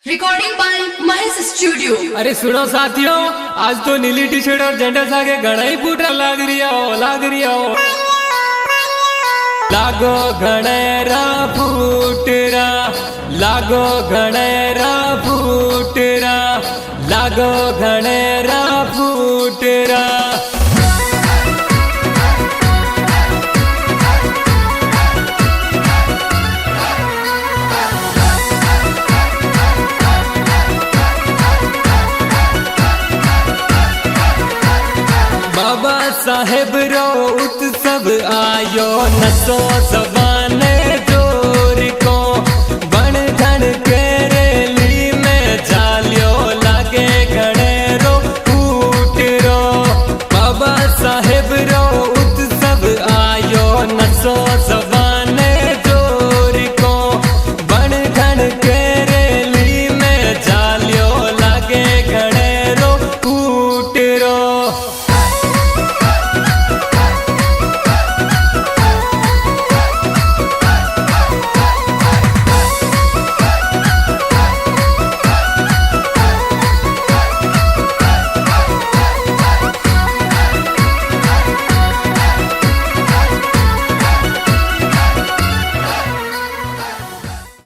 Recording by Mahesh studio. अरे सुनो साथियों, आज तो नीली टी शर्ट और झंडा सागे घना ही फूटा लाग रिया हो। लागो घनेरा फूटरा, लागो घनेरा फूटरा, लागो घनेरा फूटरा। बाबा साहेब रो उत्सव आयो, नसो सब